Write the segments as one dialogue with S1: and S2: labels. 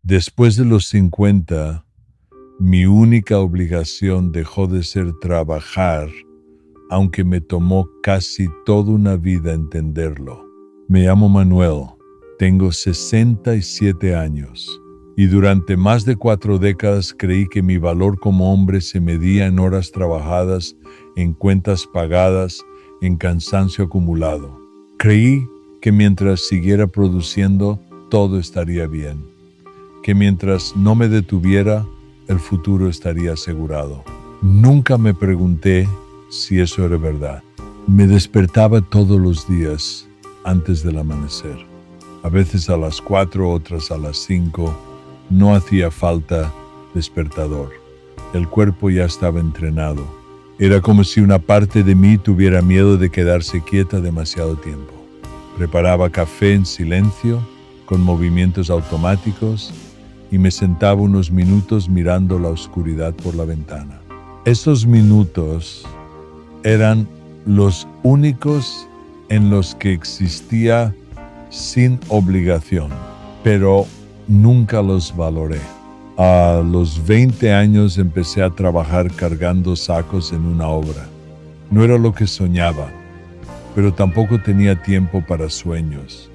S1: Después de los 50, mi única obligación dejó de ser trabajar, aunque me tomó casi toda una vida entenderlo. Me llamo Manuel, tengo 67 años y durante más de 4 décadas creí que mi valor como hombre se medía en horas trabajadas, en cuentas pagadas, en cansancio acumulado. Creí que mientras siguiera produciendo, todo estaría bien, que mientras no me detuviera, el futuro estaría asegurado. Nunca me pregunté si eso era verdad. Me despertaba todos los días antes del amanecer. A veces a las 4, otras a las 5. No hacía falta despertador. El cuerpo ya estaba entrenado. Era como si una parte de mí tuviera miedo de quedarse quieta demasiado tiempo. Preparaba café en silencio, con movimientos automáticos, y me sentaba unos minutos mirando la oscuridad por la ventana. Esos minutos eran los únicos en los que existía sin obligación, pero nunca los valoré. A los 20 años empecé a trabajar cargando sacos en una obra. No era lo que soñaba, pero tampoco tenía tiempo para sueños.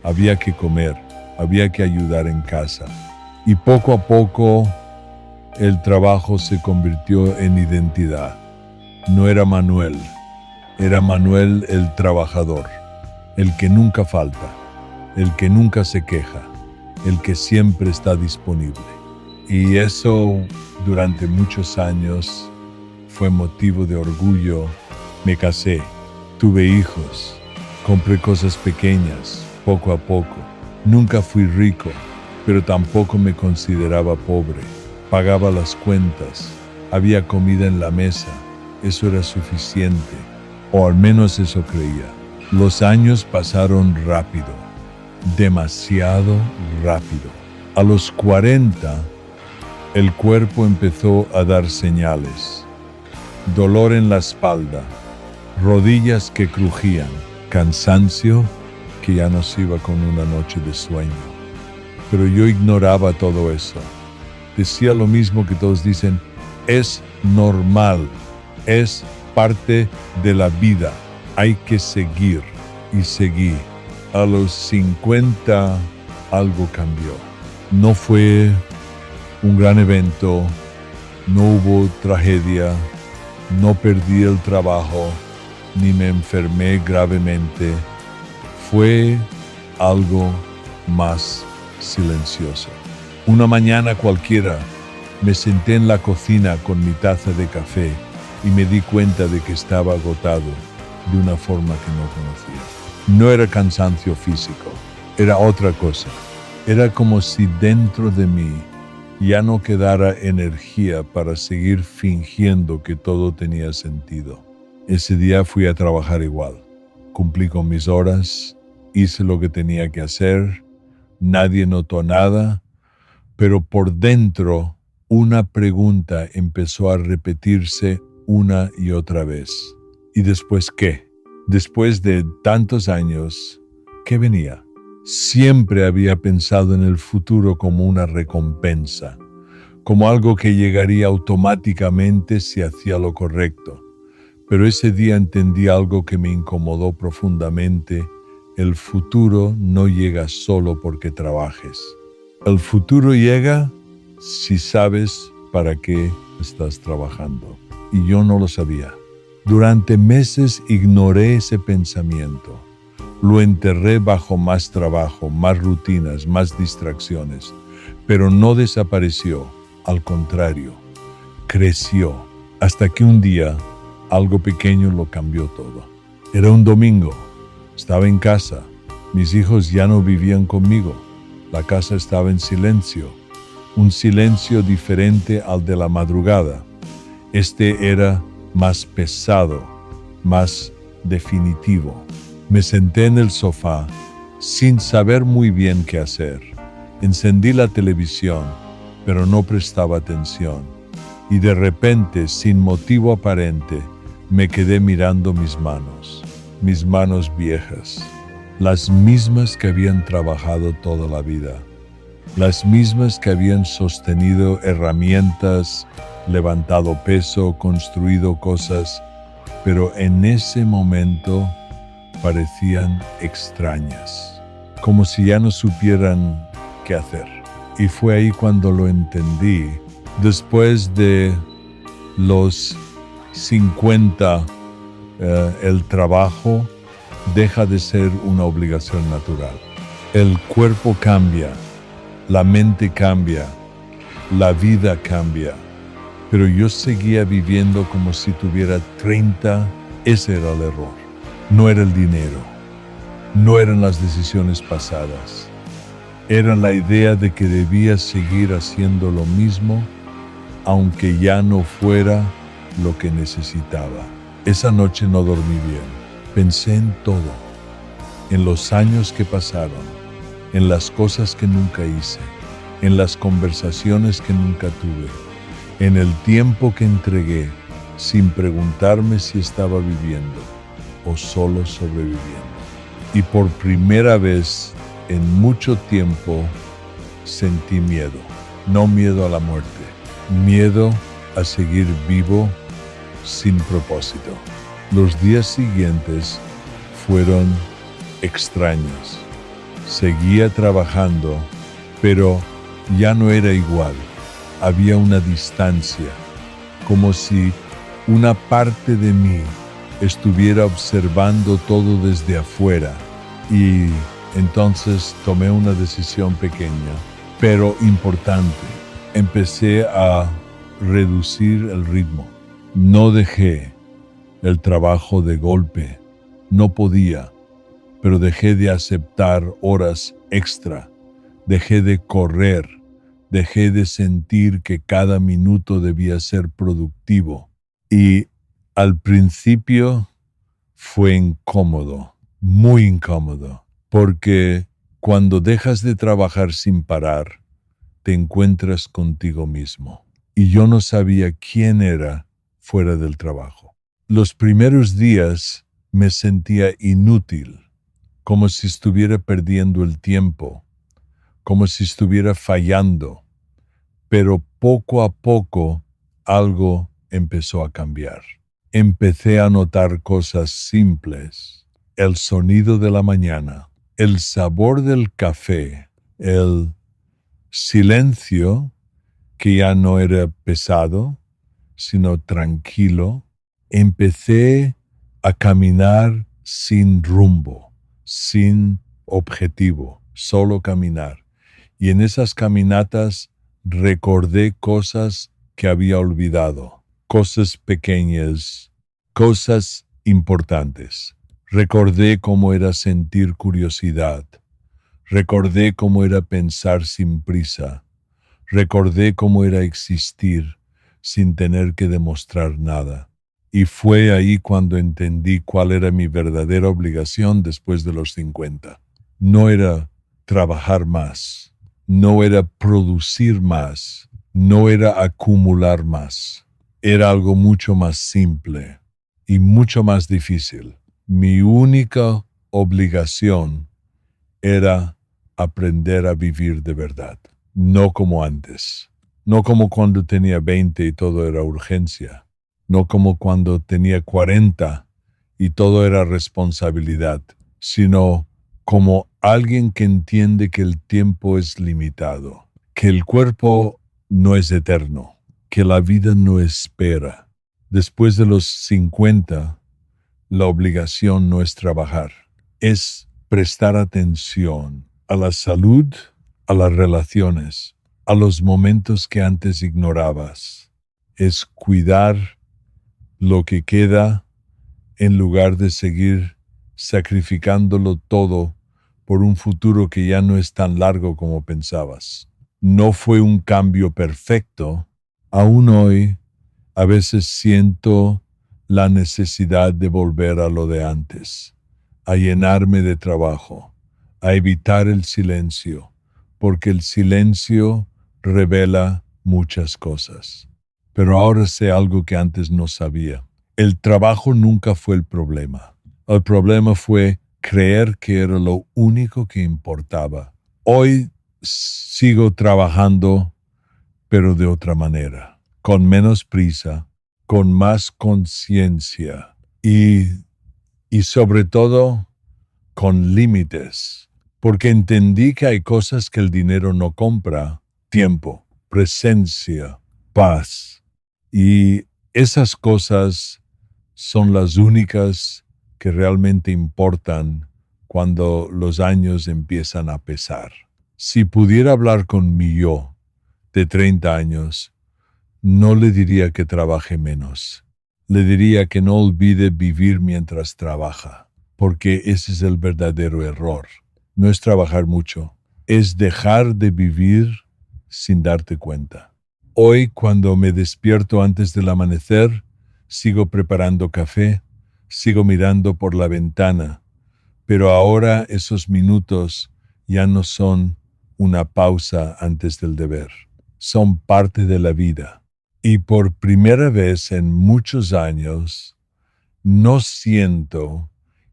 S1: Había que comer, había que ayudar en casa. Y poco a poco el trabajo se convirtió en identidad. No era Manuel, era Manuel el trabajador, el que nunca falta, el que nunca se queja, el que siempre está disponible. Y eso durante muchos años fue motivo de orgullo. Me casé, tuve hijos, compré cosas pequeñas, poco a poco. Nunca fui rico, pero tampoco me consideraba pobre. Pagaba las cuentas, había comida en la mesa. Eso era suficiente, o al menos eso creía. Los años pasaron rápido, demasiado rápido. A los 40, el cuerpo empezó a dar señales. Dolor en la espalda, rodillas que crujían, cansancio que ya no se iba con una noche de sueño. Pero yo ignoraba todo eso. Decía lo mismo que todos dicen: es normal, es parte de la vida, hay que seguir. Y seguí. A los 50 algo cambió. No fue un gran evento, no hubo tragedia, no perdí el trabajo, ni me enfermé gravemente. Fue algo más silencioso. Una mañana cualquiera me senté en la cocina con mi taza de café y me di cuenta de que estaba agotado de una forma que no conocía. No era cansancio físico, era otra cosa. Era como si dentro de mí ya no quedara energía para seguir fingiendo que todo tenía sentido. Ese día fui a trabajar igual. Cumplí con mis horas, hice lo que tenía que hacer, nadie notó nada, pero por dentro una pregunta empezó a repetirse una y otra vez. ¿Y después qué? Después de tantos años, ¿qué venía? Siempre había pensado en el futuro como una recompensa, como algo que llegaría automáticamente si hacía lo correcto. Pero ese día entendí algo que me incomodó profundamente. El futuro no llega solo porque trabajes. El futuro llega si sabes para qué estás trabajando. Y yo no lo sabía. Durante meses ignoré ese pensamiento. Lo enterré bajo más trabajo, más rutinas, más distracciones. Pero no desapareció. Al contrario, creció. Hasta que un día, algo pequeño lo cambió todo. Era un domingo. Estaba en casa. Mis hijos ya no vivían conmigo. La casa estaba en silencio. Un silencio diferente al de la madrugada. Este era más pesado, más definitivo. Me senté en el sofá sin saber muy bien qué hacer. Encendí la televisión, pero no prestaba atención. Y de repente, sin motivo aparente, me quedé mirando mis manos viejas, las mismas que habían trabajado toda la vida. las mismas que habían sostenido herramientas, levantado peso, construido cosas, pero en ese momento parecían extrañas, como si ya no supieran qué hacer. Y fue ahí cuando lo entendí. Después de los 50, el trabajo deja de ser una obligación natural. El cuerpo cambia, la mente cambia, la vida cambia, pero yo seguía viviendo como si tuviera 30. Ese era el error. No era el dinero, no eran las decisiones pasadas, era la idea de que debía seguir haciendo lo mismo, aunque ya no fuera lo que necesitaba. Esa noche no dormí bien. Pensé en todo, en los años que pasaron, en las cosas que nunca hice, en las conversaciones que nunca tuve, en el tiempo que entregué sin preguntarme si estaba viviendo o solo sobreviviendo. Y por primera vez en mucho tiempo sentí miedo. No miedo a la muerte, miedo a seguir vivo sin propósito. Los días siguientes fueron extraños. Seguía trabajando, pero ya no era igual. Había una distancia, como si una parte de mí estuviera observando todo desde afuera. Y entonces tomé una decisión pequeña, pero importante. Empecé a reducir el ritmo. No dejé el trabajo de golpe. No podía, pero dejé de aceptar horas extra. Dejé de correr. Dejé de sentir que cada minuto debía ser productivo. Y al principio fue incómodo, muy incómodo, porque cuando dejas de trabajar sin parar, te encuentras contigo mismo. Y yo no sabía quién era fuera del trabajo. Los primeros días me sentía inútil, como si estuviera perdiendo el tiempo, como si estuviera fallando, pero poco a poco algo empezó a cambiar. Empecé a notar cosas simples, el sonido de la mañana, el sabor del café, el silencio que ya no era pesado, sino tranquilo. Empecé a caminar sin rumbo, sin objetivo, solo caminar. Y en esas caminatas recordé cosas que había olvidado, cosas pequeñas, cosas importantes. Recordé cómo era sentir curiosidad. Recordé cómo era pensar sin prisa. Recordé cómo era existir sin tener que demostrar nada. Y fue ahí cuando entendí cuál era mi verdadera obligación después de los 50. No era trabajar más, no era producir más, no era acumular más. Era algo mucho más simple y mucho más difícil. Mi única obligación era aprender a vivir de verdad, no como antes, no como cuando tenía 20 y todo era urgencia, no como cuando tenía 40 y todo era responsabilidad, sino como alguien que entiende que el tiempo es limitado, que el cuerpo no es eterno, que la vida no espera. Después de los 50, la obligación no es trabajar, es prestar atención a la salud, a las relaciones, a los momentos que antes ignorabas. Es cuidar lo que queda en lugar de seguir sacrificándolo todo por un futuro que ya no es tan largo como pensabas. No fue un cambio perfecto. Aún hoy, a veces siento la necesidad de volver a lo de antes, a llenarme de trabajo, a evitar el silencio, porque el silencio revela muchas cosas. Pero ahora sé algo que antes no sabía. El trabajo nunca fue el problema. El problema fue creer que era lo único que importaba. Hoy sigo trabajando, pero de otra manera, con menos prisa, con más conciencia y sobre todo con límites, porque entendí que hay cosas que el dinero no compra: tiempo, presencia, paz. Y esas cosas son las únicas que realmente importan cuando los años empiezan a pesar. Si pudiera hablar con mi yo de 30 años, no le diría que trabaje menos. Le diría que no olvide vivir mientras trabaja, porque ese es el verdadero error. No es trabajar mucho, es dejar de vivir sin darte cuenta. Hoy, cuando me despierto antes del amanecer, sigo preparando café, sigo mirando por la ventana, pero ahora esos minutos ya no son una pausa antes del deber, son parte de la vida. Y por primera vez en muchos años, no siento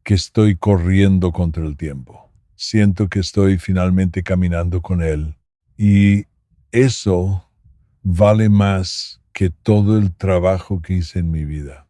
S1: que estoy corriendo contra el tiempo. Siento que estoy finalmente caminando con él. Y eso vale más que todo el trabajo que hice en mi vida.